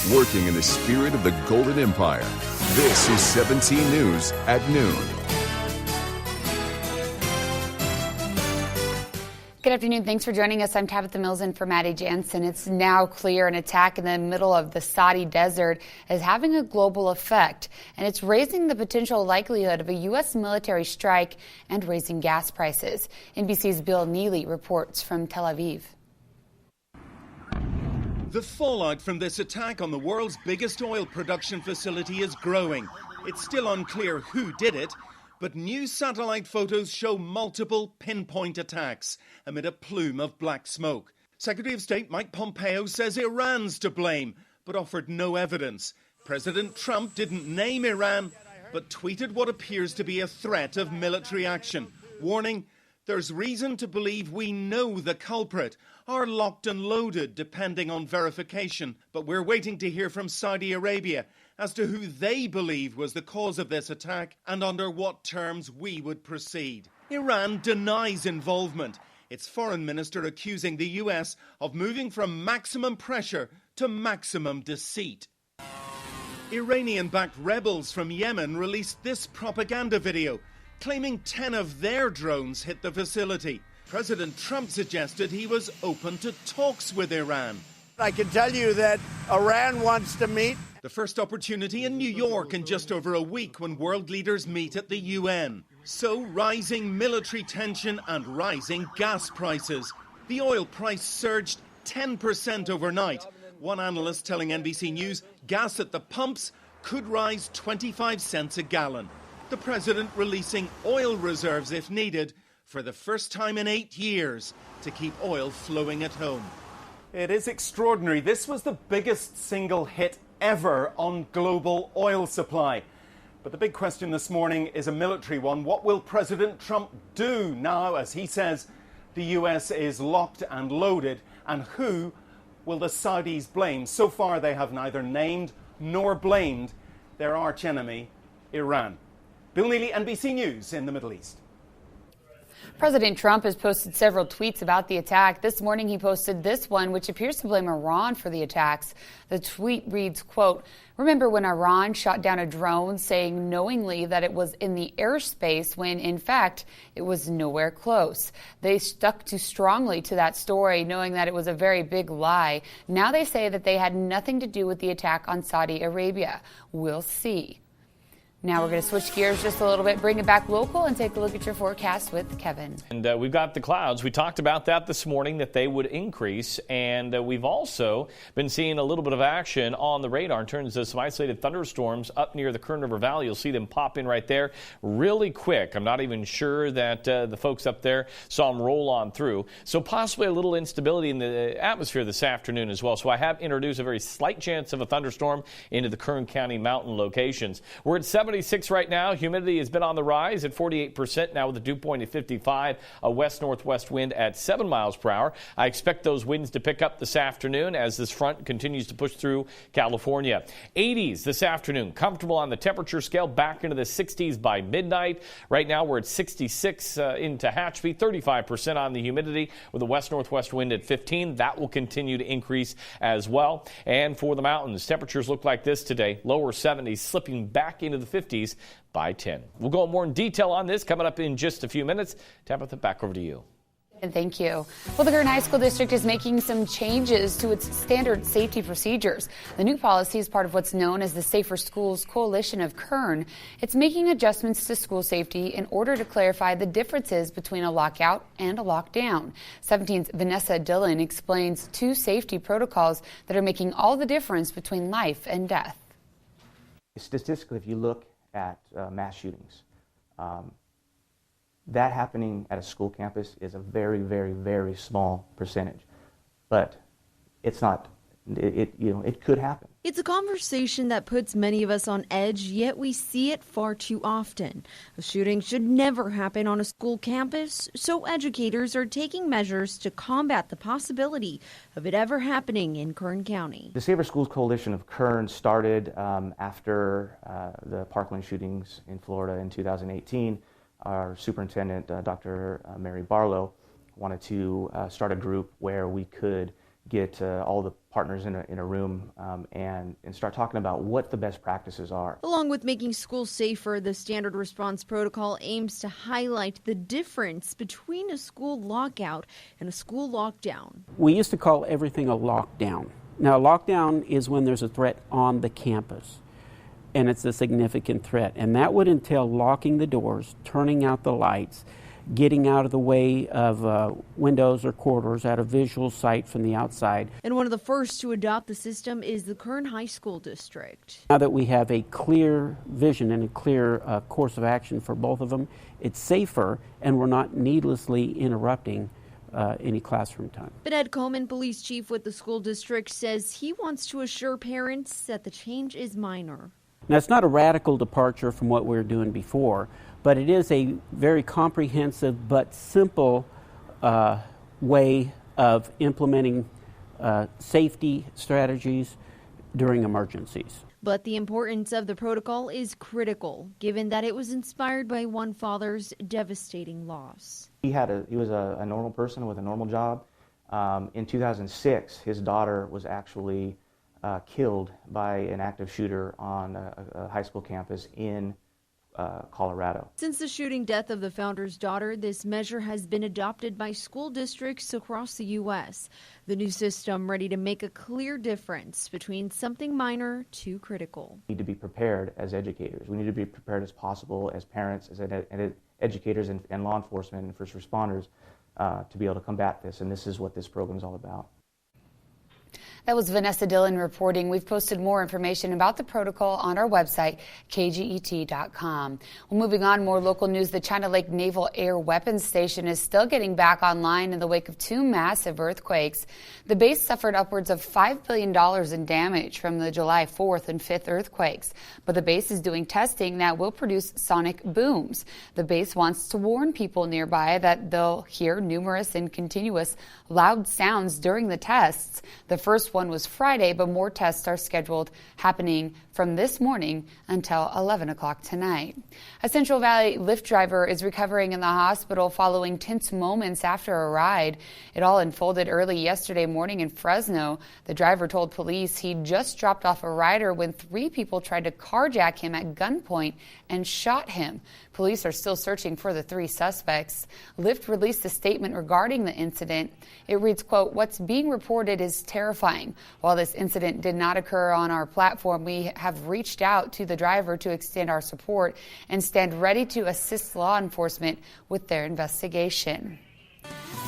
working in the spirit of the Golden Empire. This is 17 News at noon. Good afternoon. Thanks for joining us. I'm Tabitha Mills in for Maddie Jansen. It's now clear an attack in the middle of the Saudi desert is having a global effect, and it's raising the potential likelihood of a U.S. military strike and raising gas prices. NBC's Bill Neely reports from Tel Aviv. The fallout from this attack on the world's biggest oil production facility is growing. It's still unclear who did it, but new satellite photos show multiple pinpoint attacks amid a plume of black smoke. Secretary of State Mike Pompeo says Iran's to blame, but offered no evidence. President Trump didn't name Iran, but tweeted what appears to be a threat of military action, warning, "There's reason to believe we know the culprit, are locked and loaded depending on verification, but we're waiting to hear from Saudi Arabia as to who they believe was the cause of this attack and under what terms we would proceed." Iran denies involvement, its foreign minister accusing the US of moving from maximum pressure to maximum deceit. Iranian-backed rebels from Yemen released this propaganda video, claiming 10 of their drones hit the facility. President Trump suggested he was open to talks with Iran. I can tell you that Iran wants to meet. The first opportunity in New York in just over a week when world leaders meet at the UN. So rising military tension and rising gas prices. The oil price surged 10% overnight. One analyst telling NBC News gas at the pumps could rise 25 cents a gallon. The president releasing oil reserves if needed for the first time in 8 years to keep oil flowing at home. It is extraordinary. This was the biggest single hit ever on global oil supply. But the big question this morning is a military one. What will President Trump do now, as he says the US is locked and loaded? And who will the Saudis blame? So far, they have neither named nor blamed their archenemy, Iran. Bill Neely, NBC News in the Middle East. President Trump has posted several tweets about the attack. This morning he posted this one, which appears to blame Iran for the attacks. The tweet reads, quote, "Remember when Iran shot down a drone saying knowingly that it was in the airspace when, in fact, it was nowhere close. They stuck too strongly to that story, knowing that it was a very big lie. Now they say that they had nothing to do with the attack on Saudi Arabia. We'll see." Now we're going to switch gears just a little bit, bring it back local, and take a look at your forecast with Kevin. And we've got the clouds. We talked about that this morning, that they would increase. And we've also been seeing a little bit of action on the radar in terms of some isolated thunderstorms up near the Kern River Valley. You'll see them pop in right there really quick. I'm not even sure that the folks up there saw them roll on through. So possibly a little instability in the atmosphere this afternoon as well. So I have introduced a very slight chance of a thunderstorm into the Kern County mountain locations. We're at 76 right now. Humidity has been on the rise at 48% now with a dew point at 55. A west-northwest wind at 7 miles per hour. I expect those winds to pick up this afternoon as this front continues to push through California. 80s this afternoon. Comfortable on the temperature scale. Back into the 60s by midnight. Right now we're at 66 in Tehachapi. 35% on the humidity with a west-northwest wind at 15. That will continue to increase as well. And for the mountains, temperatures look like this today. Lower 70s, slipping back into the 50s by 10. We'll go more in detail on this coming up in just a few minutes. Tabitha, back over to you. And thank you. Well, the Kern High School District is making some changes to its standard safety procedures. The new policy is part of what's known as the Safer Schools Coalition of Kern. It's making adjustments to school safety in order to clarify the differences between a lockout and a lockdown. 17's Vanessa Dillon explains 2 safety protocols that are making all the difference between life and death. Statistically, if you look at mass shootings, that happening at a school campus is a very, very, very small percentage. But it's not, it could happen. It's a conversation that puts many of us on edge, yet we see it far too often. A shooting should never happen on a school campus, so educators are taking measures to combat the possibility of it ever happening in Kern County. The Safer Schools Coalition of Kern started after the Parkland shootings in Florida in 2018. Our superintendent, Dr. Mary Barlow, wanted to start a group where we could get all the partners in a room and start talking about what the best practices are. Along with making schools safer, the Standard Response Protocol aims to highlight the difference between a school lockout and a school lockdown. We used to call everything a lockdown. Now, a lockdown is when there's a threat on the campus, and it's a significant threat. And that would entail locking the doors, turning out the lights, getting out of the way of windows or corridors, out of visual sight from the outside. And one of the first to adopt the system is the Kern High School District. Now that we have a clear vision and a clear course of action for both of them, it's safer and we're not needlessly interrupting any classroom time. But Ed Coleman, police chief with the school district, says he wants to assure parents that the change is minor. Now, it's not a radical departure from what we were doing before, but it is a very comprehensive but simple way of implementing safety strategies during emergencies. But the importance of the protocol is critical, given that it was inspired by one father's devastating loss. He was a normal person with a normal job. In 2006, his daughter was actually killed by an active shooter on a high school campus in Colorado. Since the shooting death of the founder's daughter, this measure has been adopted by school districts across the U.S. The new system ready to make a clear difference between something minor to critical. We need to be prepared as educators. We need to be prepared as possible as parents, as educators and law enforcement and first responders to be able to combat this, and this is what this program is all about. That was Vanessa Dillon reporting. We've posted more information about the protocol on our website, kget.com. Well, moving on, more local news. The China Lake Naval Air Weapons Station is still getting back online in the wake of two massive earthquakes. The base suffered upwards of $5 billion in damage from the July 4th and 5th earthquakes. But the base is doing testing that will produce sonic booms. The base wants to warn people nearby that they'll hear numerous and continuous loud sounds during the tests. The first one was Friday, but more tests are scheduled happening from this morning until 11 o'clock tonight. A Central Valley Lyft driver is recovering in the hospital following tense moments after a ride. It all unfolded early yesterday morning in Fresno. The driver told police he just dropped off a rider when three people tried to carjack him at gunpoint and shot him. Police are still searching for the three suspects. Lyft released a statement regarding the incident. It reads, quote, "What's being reported is terrifying. While this incident did not occur on our platform, we have reached out to the driver to extend our support and stand ready to assist law enforcement with their investigation."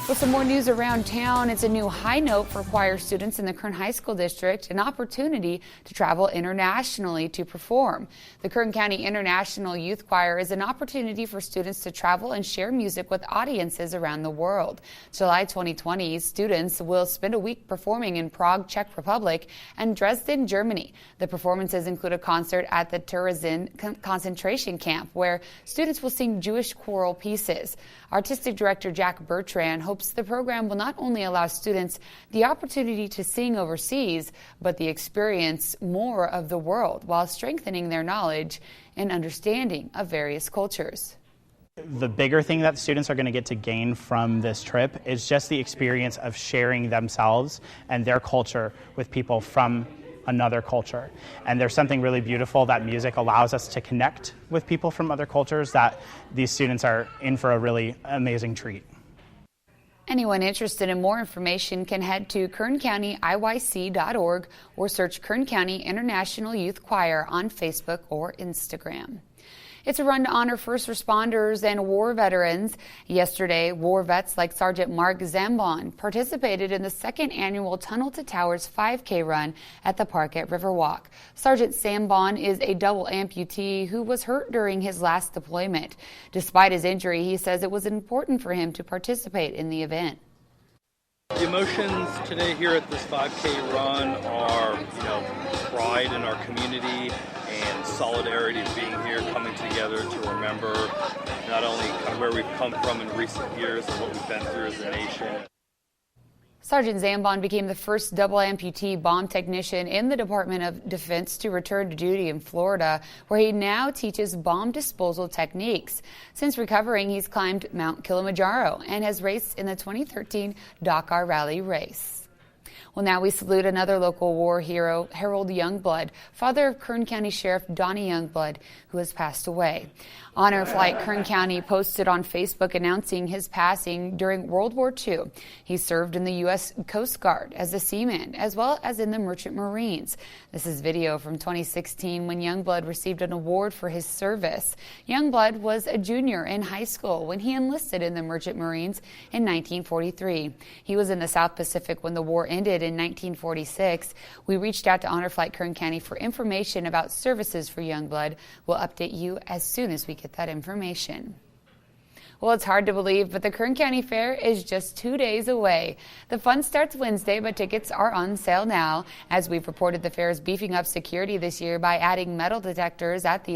With some more news around town, it's a new high note for choir students in the Kern High School District, an opportunity to travel internationally to perform. The Kern County International Youth Choir is an opportunity for students to travel and share music with audiences around the world. July 2020, students will spend a week performing in Prague, Czech Republic, and Dresden, Germany. The performances include a concert at the Terezin concentration camp, where students will sing Jewish choral pieces. Artistic director Jack Bertrand hopes the program will not only allow students the opportunity to sing overseas, but the experience more of the world while strengthening their knowledge and understanding of various cultures. The bigger thing that students are going to get to gain from this trip is just the experience of sharing themselves and their culture with people from another culture. And there's something really beautiful that music allows us to connect with people from other cultures, that these students are in for a really amazing treat. Anyone interested in more information can head to KernCountyIYC.org or search Kern County International Youth Choir on Facebook or Instagram. It's a run to honor first responders and war veterans. Yesterday, war vets like Sergeant Mark Zambon participated in the second annual Tunnel to Towers 5K run at the park at Riverwalk. Sergeant Zambon is a double amputee who was hurt during his last deployment. Despite his injury, he says it was important for him to participate in the event. The emotions today here at this 5K run are, pride in our community and solidarity of being here, coming together to remember not only kind of where we've come from in recent years and what we've been through as a nation. Sergeant Zambon became the first double amputee bomb technician in the Department of Defense to return to duty in Florida, where he now teaches bomb disposal techniques. Since recovering, he's climbed Mount Kilimanjaro and has raced in the 2013 Dakar Rally race. Well, now we salute another local war hero, Harold Youngblood, father of Kern County Sheriff Donnie Youngblood, who has passed away. Honor Flight Kern County posted on Facebook announcing his passing during World War II. He served in the U.S. Coast Guard as a seaman, as well as in the Merchant Marines. This is video from 2016 when Youngblood received an award for his service. Youngblood was a junior in high school when he enlisted in the Merchant Marines in 1943. He was in the South Pacific when the war ended in 1946. We reached out to Honor Flight Kern County for information about services for Youngblood. We'll update you as soon as we get that information. Well, it's hard to believe, but the Kern County Fair is just 2 days away. The fun starts Wednesday, but tickets are on sale now. As we've reported, the fair is beefing up security this year by adding metal detectors at the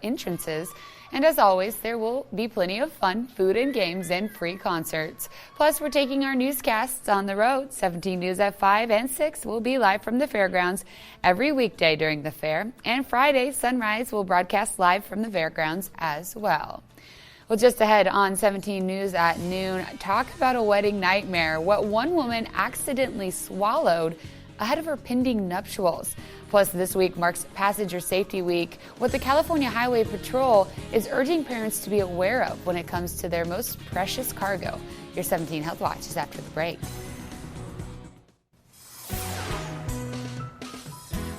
entrances. And as always, there will be plenty of fun, food and games, and free concerts. Plus, we're taking our newscasts on the road. 17 News at 5 and 6 will be live from the fairgrounds every weekday during the fair. And Friday, Sunrise will broadcast live from the fairgrounds as well. Well, just ahead on 17 News at noon, talk about a wedding nightmare. What one woman accidentally swallowed ahead of her pending nuptials. Plus, this week marks Passenger Safety Week, what the California Highway Patrol is urging parents to be aware of when it comes to their most precious cargo. Your 17 Health Watch is after the break.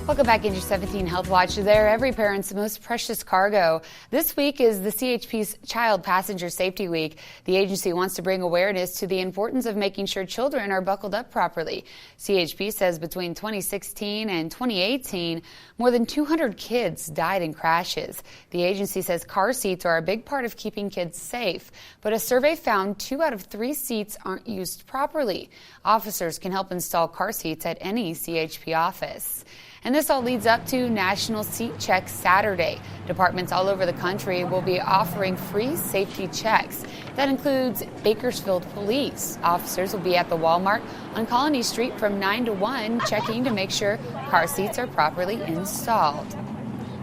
Welcome back into 17 Health Watch. They're every parent's most precious cargo. This week is the CHP's Child Passenger Safety Week. The agency wants to bring awareness to the importance of making sure children are buckled up properly. CHP says between 2016 and 2018, more than 200 kids died in crashes. The agency says car seats are a big part of keeping kids safe, but a survey found 2 out of 3 seats aren't used properly. Officers can help install car seats at any CHP office. And this all leads up to National Seat Check Saturday. Departments all over the country will be offering free safety checks. That includes Bakersfield Police. Officers will be at the Walmart on Colony Street from 9 to 1, checking to make sure car seats are properly installed.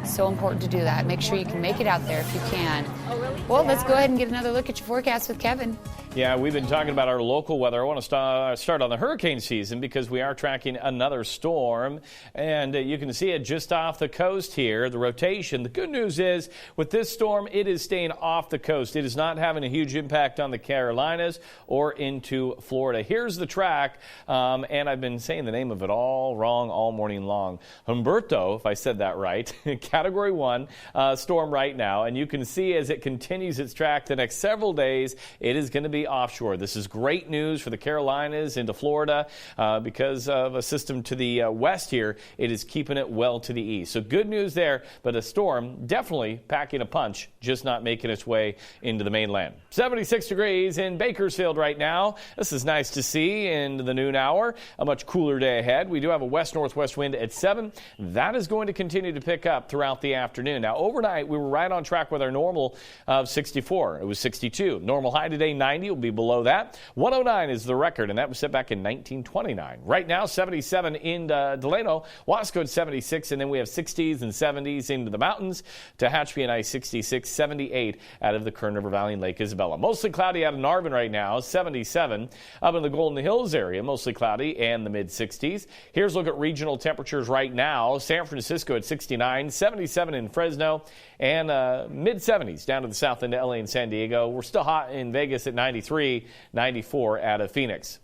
So important to do that. Make sure you can make it out there if you can. Well, let's go ahead and get another look at your forecast with Kevin. Yeah, we've been talking about our local weather. I want to start on the hurricane season because we are tracking another storm. And you can see it just off the coast here, the rotation. The good news is with this storm, it is staying off the coast. It is not having a huge impact on the Carolinas or into Florida. Here's the track. And I've been saying the name of it all wrong all morning long. Humberto, if I said that right, Category 1 storm right now. And you can see as it continues its track the next several days, it is going to be offshore. This is great news for the Carolinas into Florida because of a system to the west here. It is keeping it well to the east. So good news there, but a storm definitely packing a punch, just not making its way into the mainland. 76 degrees in Bakersfield right now. This is nice to see in the noon hour. A much cooler day ahead. We do have a west-northwest wind at 7. That is going to continue to pick up throughout the afternoon. Now, overnight, we were right on track with our normal of 64. It was 62. Normal high today, 90. Will be below that. 109 is the record, and that was set back in 1929. Right now, 77 in Delano, Wasco at 76, and then we have 60s and 70s into the mountains. Tehachapi and I-66, 78 out of the Kern River Valley and Lake Isabella. Mostly cloudy out of Narvin right now, 77. Up in the Golden Hills area, mostly cloudy and the mid-60s. Here's a look at regional temperatures right now. San Francisco at 69, 77 in Fresno, and mid-70s down to the south into LA and San Diego. We're still hot in Vegas at 93, 94 out of Phoenix.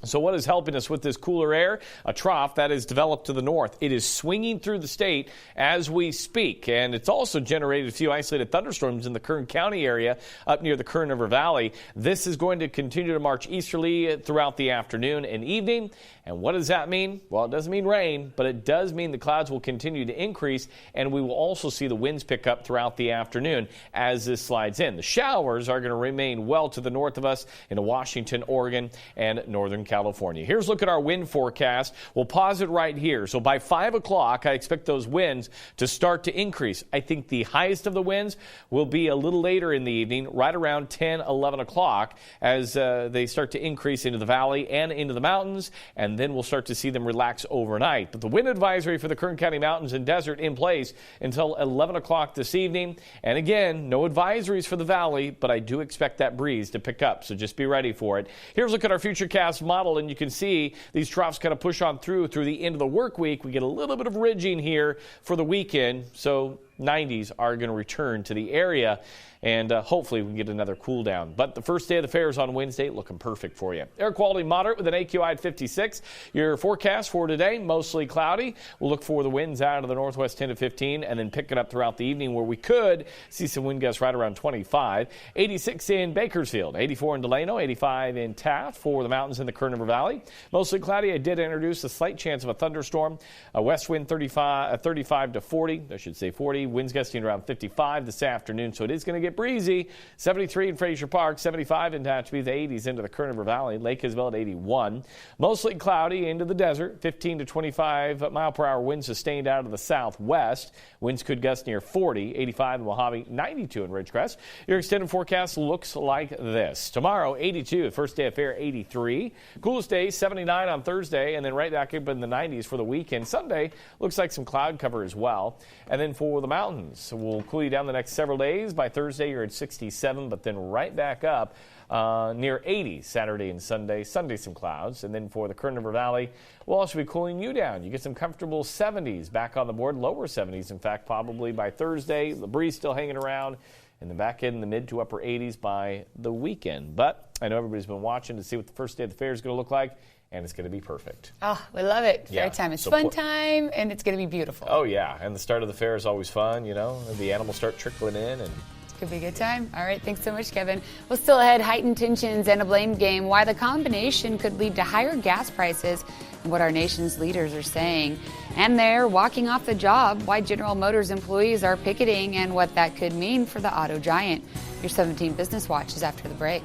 So what is helping us with this cooler air? A trough that is developed to the north. It is swinging through the state as we speak, and it's also generated a few isolated thunderstorms in the Kern County area up near the Kern River Valley. This is going to continue to march easterly throughout the afternoon and evening. And what does that mean? Well, it doesn't mean rain, but it does mean the clouds will continue to increase, and we will also see the winds pick up throughout the afternoon as this slides in. The showers are going to remain well to the north of us into Washington, Oregon, and northern California. Here's a look at our wind forecast. We'll pause it right here. So by 5 o'clock, I expect those winds to start to increase. I think the highest of the winds will be a little later in the evening, right around 10, 11 o'clock, as they start to increase into the valley and into the mountains, and then we'll start to see them relax overnight. But the wind advisory for the Kern County Mountains and Desert in place until 11 o'clock this evening. And again, no advisories for the valley, but I do expect that breeze to pick up, so just be ready for it. Here's a look at our Futurecast model. model, and you can see these troughs kind of push on through the end of the work week. We get a little bit of ridging here for the weekend, so 90s are going to return to the area, and hopefully we can get another cool down. But the first day of the fair is on Wednesday, looking perfect for you. Air quality moderate with an AQI at 56. Your forecast for today, mostly cloudy. We'll look for the winds out of the northwest 10 to 15 and then picking up throughout the evening where we could see some wind gusts right around 25. 86 in Bakersfield, 84 in Delano, 85 in Taft for the mountains in the Kern River Valley. Mostly cloudy. I did introduce a slight chance of a thunderstorm. A west wind 35 to 40, I should say 40. Winds gusting around 55 this afternoon, so it is going to get breezy. 73 in Fraser Park, 75 in Tehachapi, the 80s into the Kern River Valley. Lake Isabel at 81. Mostly cloudy into the desert. 15 to 25 mile per hour winds sustained out of the southwest. Winds could gust near 40. 85 in Mojave, 92 in Ridgecrest. Your extended forecast looks like this. Tomorrow, 82. First day of fair, 83. Coolest day, 79 on Thursday, and then right back up in the 90s for the weekend. Sunday looks like some cloud cover as well. And then for the mountains, we'll cool you down the next several days. By Thursday, you're at 67, but then right back up near 80 Saturday and Sunday. Sunday, some clouds. And then for the Kern River Valley, we'll also be cooling you down. You get some comfortable 70s back on the board, lower 70s, in fact, probably by Thursday. The breeze still hanging around, and the back end in the mid to upper 80s by the weekend. But I know everybody's been watching to see what the first day of the fair is going to look like, and it's going to be perfect. Oh, we love it. Yeah. Fair time. It's fun time, and it's going to be beautiful. Oh, yeah. And the start of the fair is always fun, you know. The animals start trickling in, and could be a good time. All right, thanks so much, Kevin. Well, still ahead, heightened tensions and a blame game, why the combination could lead to higher gas prices and what our nation's leaders are saying. And they're walking off the job, why General Motors employees are picketing and what that could mean for the auto giant. Your 17 Business Watch is after the break.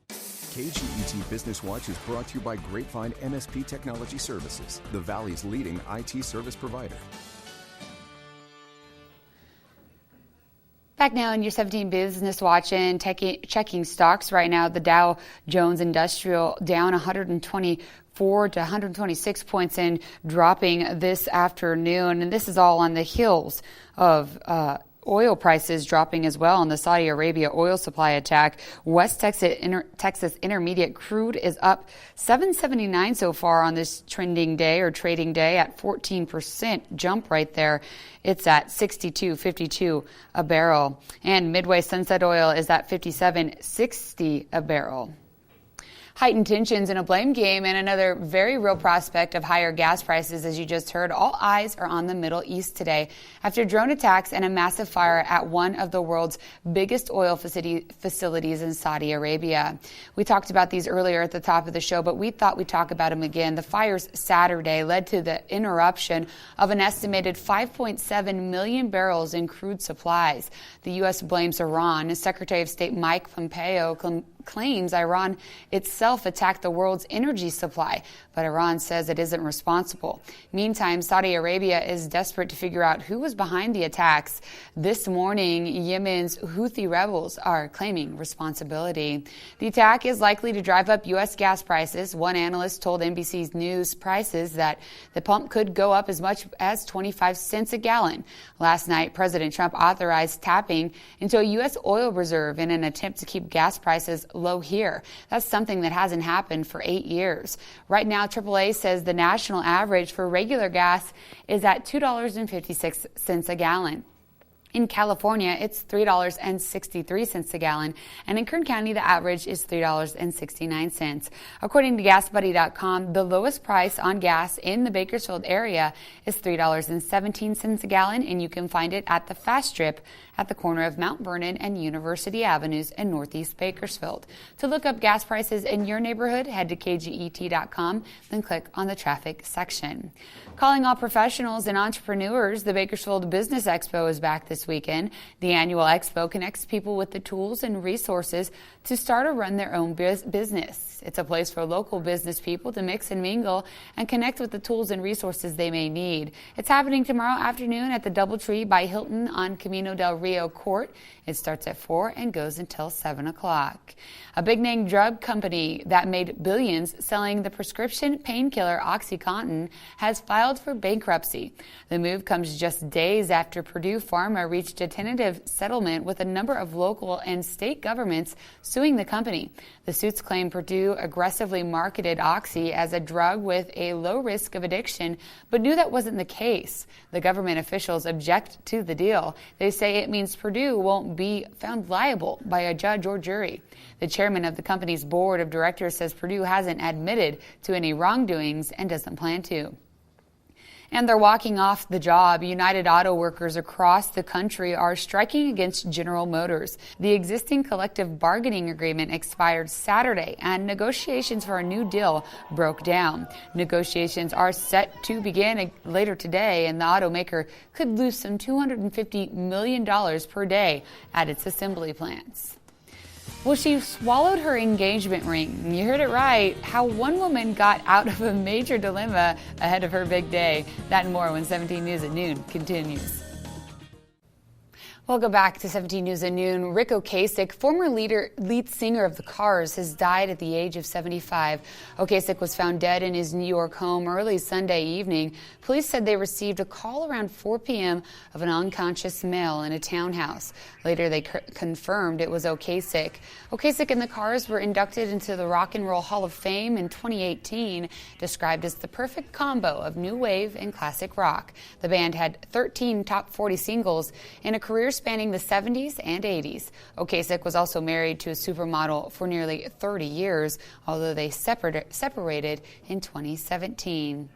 KGET Business Watch is brought to you by Grapevine MSP Technology Services, the Valley's leading IT service provider. Back now in your 17 Business Watch and checking stocks right now, the Dow Jones Industrial down 124 to 126 points and dropping this afternoon. And this is all on the heels of oil prices dropping as well on the Saudi Arabia oil supply attack. West Texas Intermediate crude is up 7.79 so far on this trending day or trading day at 14% jump right there. It's at 62.52 a barrel. And Midway Sunset Oil is at 57.60 a barrel. Heightened tensions in a blame game and another very real prospect of higher gas prices, as you just heard. All eyes are on the Middle East today after drone attacks and a massive fire at one of the world's biggest oil facilities in Saudi Arabia. We talked about these earlier at the top of the show, but we thought we'd talk about them again. The fires Saturday led to the interruption of an estimated 5.7 million barrels in crude supplies. The U.S. blames Iran. Secretary of State Mike Pompeo claims Iran itself attacked the world's energy supply, but Iran says it isn't responsible. Meantime, Saudi Arabia is desperate to figure out who was behind the attacks. This morning, Yemen's Houthi rebels are claiming responsibility. The attack is likely to drive up U.S. gas prices. One analyst told NBC News prices that the pump could go up as much as 25 cents a gallon. Last night, President Trump authorized tapping into a U.S. oil reserve in an attempt to keep gas prices low here. That's something that hasn't happened for 8 years. Right now, AAA says the national average for regular gas is at $2.56 a gallon. In California, it's $3.63 a gallon, and in Kern County, the average is $3.69. According to GasBuddy.com, the lowest price on gas in the Bakersfield area is $3.17 a gallon, and you can find it at the Fast Strip at the corner of Mount Vernon and University Avenues in Northeast Bakersfield. To look up gas prices in your neighborhood, head to KGET.com, then click on the traffic section. Calling all professionals and entrepreneurs, the Bakersfield Business Expo is back this weekend. The annual expo connects people with the tools and resources to start or run their own business. It's a place for local business people to mix and mingle and connect with the tools and resources they may need. It's happening tomorrow afternoon at the Doubletree by Hilton on Camino del Rio Court. It starts at 4 and goes until 7 o'clock. A big-name drug company that made billions selling the prescription painkiller OxyContin has filed for bankruptcy. The move comes just days after Purdue Pharma reached a tentative settlement with a number of local and state governments suing the company. The suits claim Purdue aggressively marketed Oxy as a drug with a low risk of addiction, but knew that wasn't the case. The government officials object to the deal. They say it means Purdue won't be found liable by a judge or jury. The chairman of the company's board of directors says Purdue hasn't admitted to any wrongdoings and doesn't plan to. And they're walking off the job. United Auto Workers across the country are striking against General Motors. The existing collective bargaining agreement expired Saturday, and negotiations for a new deal broke down. Negotiations are set to begin later today, and the automaker could lose some $250 million per day at its assembly plants. Well, she swallowed her engagement ring. You heard it right. How one woman got out of a major dilemma ahead of her big day. That and more when 17 News at Noon continues. Welcome back to 17 News at Noon. Rick Ocasek, former lead singer of the Cars, has died at the age of 75. Ocasek was found dead in his New York home early Sunday evening. Police said they received a call around 4 p.m. of an unconscious male in a townhouse. Later, they confirmed it was Ocasek. Ocasek and the Cars were inducted into the Rock and Roll Hall of Fame in 2018, described as the perfect combo of new wave and classic rock. The band had 13 top 40 singles in a career spanning the 70s and 80s. Ocasek was also married to a supermodel for nearly 30 years, although they separated in 2017.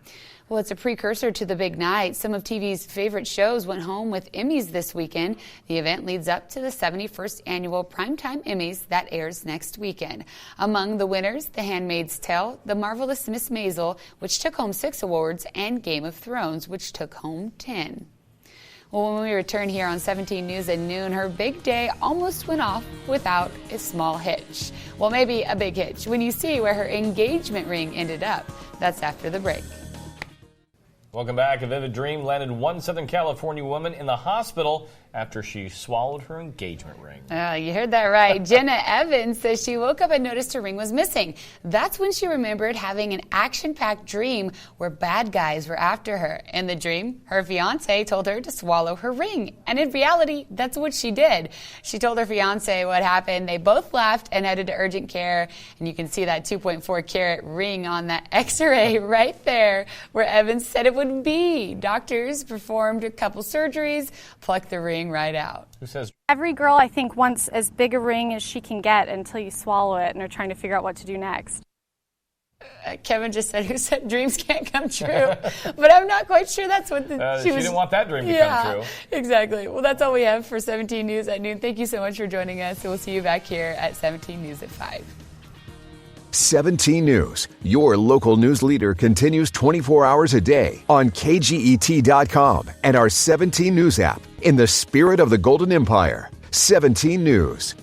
Well, it's a precursor to the big night. Some of TV's favorite shows went home with Emmys this weekend. The event leads up to the 71st annual Primetime Emmys that airs next weekend. Among the winners, The Handmaid's Tale, The Marvelous Miss Maisel, which took home 6 awards, and Game of Thrones, which took home 10. Well, when we return here on 17 News at noon, her big day almost went off without a small hitch. Well, maybe a big hitch when you see where her engagement ring ended up. That's after the break. Welcome back. A vivid dream landed one Southern California woman in the hospital after she swallowed her engagement ring. You heard that right. Jenna Evans says she woke up and noticed her ring was missing. That's when she remembered having an action-packed dream where bad guys were after her. In the dream, her fiancé told her to swallow her ring. And in reality, that's what she did. She told her fiancé what happened. They both laughed and headed to urgent care. And you can see that 2.4 carat ring on that x-ray right there where Evans said it would be. Doctors performed a couple surgeries, plucked the ring right out. Who says? Every girl, I think, wants as big a ring as she can get until you swallow it and are trying to figure out what to do next. Kevin just said, who said dreams can't come true? But I'm not quite sure that's what she didn't want that dream to come true. Exactly. Well, that's all we have for 17 News at noon. Thank you so much for joining us. We'll see you back here at 17 News at 5. 17 News, your local news leader, continues 24 hours a day on KGET.com and our 17 News app. In the spirit of the Golden Empire, 17 News.